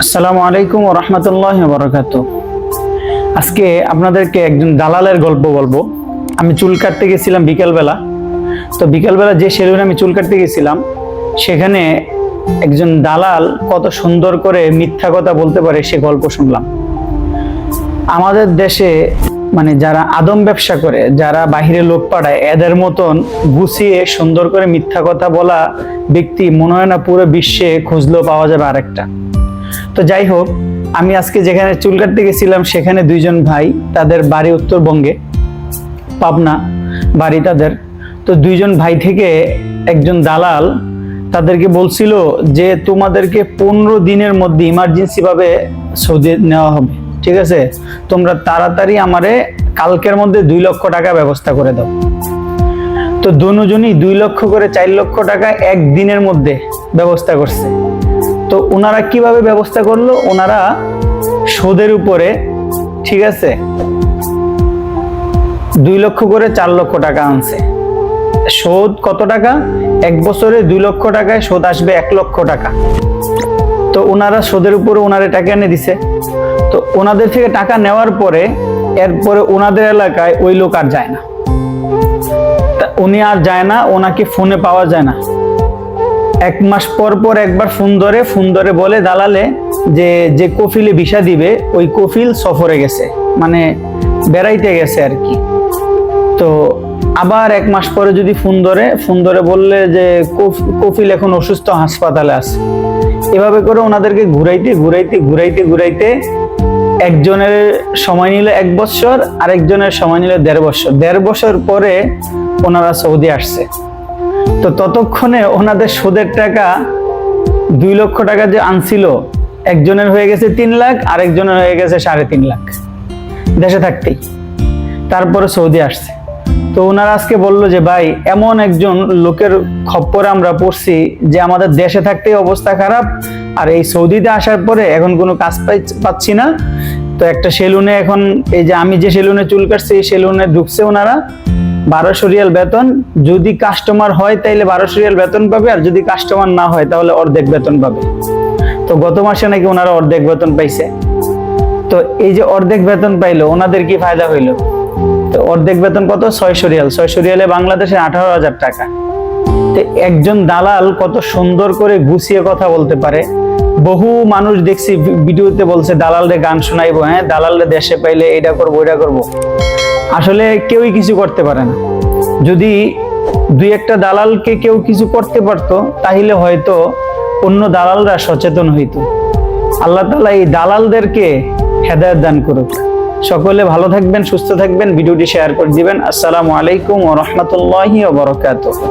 আসসালামু আলাইকুম ওয়া রাহমাতুল্লাহি ওয়া বারাকাতুহু। আজকে আপনাদেরকে একজন দালালের গল্প বলবো। আমি চুল কাটতে গেছিলাম বিকেলবেলা। তো বিকেলবেলা যে সেলুনে আমি চুল কাটতে গেছিলাম সেখানে একজন দালাল কত সুন্দর করে মিথ্যা কথা বলতে পারে সে গল্প শুনলাম। আমাদের দেশে মানে যারা আদম ব্যবসা করে, যারা বাহিরে লোক পাঠায়, এদের মতন গুছিয়ে সুন্দর করে মিথ্যা কথা বলা ব্যক্তি মনে হয় না পুরো বিশ্বে খুঁজলেও পাওয়া যাবে আরেকটা। তো যাই হোক, আমি আজকে যেখানে চুল কাটতে গেছিলাম সেখানে দুইজন ভাই, তাদের বাড়ি উত্তরবঙ্গে, পাবনা বাড়ি তাদের। তো দুইজন ভাই থেকে একজন দালাল তাদেরকে বলছিল যে তোমাদেরকে 15 দিনের মধ্যে ইমার্জেন্সি ভাবে সৌদি নেওয়া হবে, ঠিক আছে, তোমরা তাড়াতাড়ি আমারে কালকের মধ্যে 2 লক্ষ টাকা ব্যবস্থা করে দাও। তো দুজনই 2 লক্ষ করে 4 লক্ষ টাকা একদিনের মধ্যে ব্যবস্থা করছে। তো ওনারা কিভাবে ব্যবস্থা করলো? ওনারা সুদের উপরে, ঠিক আছে, 2 লক্ষ করে 4 লক্ষ টাকা আনছে। সুদ কত টাকা? 1 বছরে 2 লক্ষ টাকায় সুদ আসবে 1 লক্ষ টাকা। তো ওনারা সুদের উপরে ওনারে টাকা এনে দিছে। তো ওনাদের থেকে টাকা নেওয়ার পরে এরপরে ওনাদের এলাকায় ওই লোক আর যায় না, উনি আর যায় না, ওনাকে ফোনে পাওয়া যায় না। 1 মাস পর পর একবার ফোন ধরে বলে দালালে যে কফিলে ভিসা দিবে ওই কফিল সফরে গেছে, মানে বেড়াইতে গেছে আর কি। তো আবার 1 মাস পরে যদি ফোন ধরে বললে যে কফিল এখন অসুস্থ, হাসপাতালে আছে। এভাবে করে ওনাদেরকে ঘুরাইতে একজনের সময় নিল 1 বছর, আরেকজনের সময় নিল 1.5 বছর। 1.5 বছর পরে ওনারা সৌদি আসছে। তো ততক্ষণে ওনাদের সুদের টাকা 2 লক্ষ টাকা যে আনছিল, একজনের হয়ে গেছে 3 লাখ, আরেকজনের হয়ে গেছে 3.5 লাখ দেশে থাকতেই। তারপরে সৌদি আসছে। তো ওনারা আজকে বললো যে ভাই, এমন একজন লোকের খপ্পরে আমরা পড়ছি যে আমাদের দেশে থাকতেই অবস্থা খারাপ, আর এই সৌদিতে আসার পরে এখন কোনো কাজ পাচ্ছি না। তো একটা সেলুনে, এখন এই যে আমি যে সেলুনে চুল কাটছি এই সেলুনে ঢুকছে ওনারা 1200 রিয়াল বেতন। যদি কাস্টমার হয় তাইলে 1200 রিয়াল বেতন পাবে, আর যদি কাস্টমার না হয় তাহলে অর্ধেক বেতন পাবে। তো গত মাসে নাকি ওনারা অর্ধেক বেতন পাইছে। তো এই যে অর্ধেক বেতন পাইলো, ওনাদের কি ফায়দা হইলো? তো অর্ধেক বেতন কত? 600 রিয়াল। 600 রিয়ালে বাংলাদেশে 18,000 টাকা। তো একজন দালাল কত সুন্দর করে গুছিয়ে কথা বলতে পারে। বহু মানুষ দেখছি ভিডিওতে বলছে দালালরে গান শোনাইবো, হ্যাঁ দালালরে দেশে পাইলে এটা করবো ওইটা করবো। আসলে কেউই কিছু করতে পারে না। যদি 2-1টা দালালকে কেউ কিছু করতে পারতো তাহলে হয়তো অন্য দালালরা সচেতন হইতো। আল্লাহ তাআলা এই দালালদেরকে হেদায়েত দান করুক। সকলে ভালো থাকবেন, সুস্থ থাকবেন। ভিডিওটি শেয়ার করে দিবেন। আসসালামু আলাইকুম ওয়া রাহমাতুল্লাহি ওয়া বারাকাতুহু।